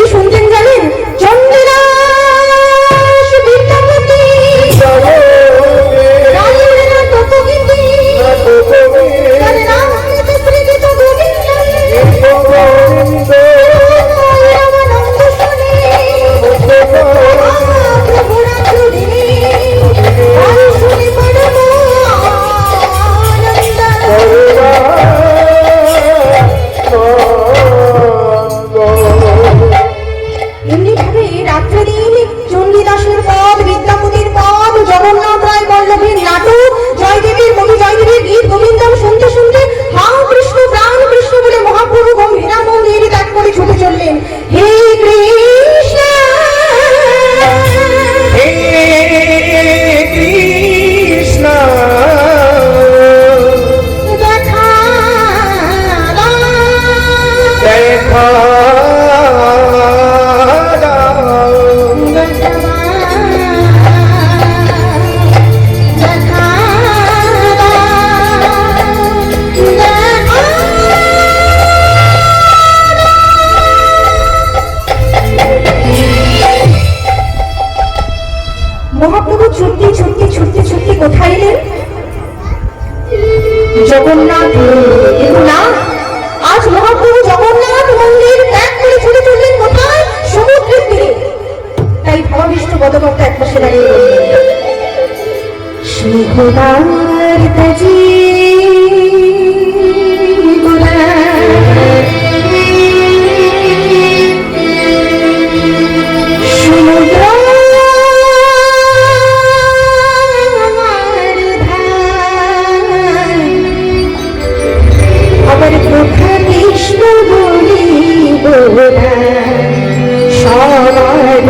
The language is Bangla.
কি শুনতেন জানেন? চন্দ্রদাস বিদ্যাপতি এমনিভাবে রাত্রিদিন চণ্ডীদাসের পদ, বিদ্যাপতির পদ, জগন্নাথ রায় বল্লভের নাটক, জয়দেবীর কবি জয়দেবীর গীত গোবিন্দম শুনতে শুনতে হা কৃষ্ণ প্রাণ কৃষ্ণ বলে মহাপ্রভু গম্ভীরা মন্দির ত্যাগ করে ছুটে চললেন। হে কৃষ্ণ হে কৃষ্ণ দেখা দেখা মহাপ্রভু ছুটতে ছুটতে ছুটতে ছুটতে কোথায় এলেন? জগন্নাথ মন্দির। না, আজ মহাপ্রভু জগন্নাথ মন্দির ত্যাগ করে ছুটে চললেন কোথায়? সমুদ্রের তীরে। তাই ভাবাবিষ্ট পদকর্তা এক পাশে দাঁড়িয়ে বললেন, সিংহদার তাজি সমুদ্র আবার কোথা কৃষ্ণ বলি বোধা সবার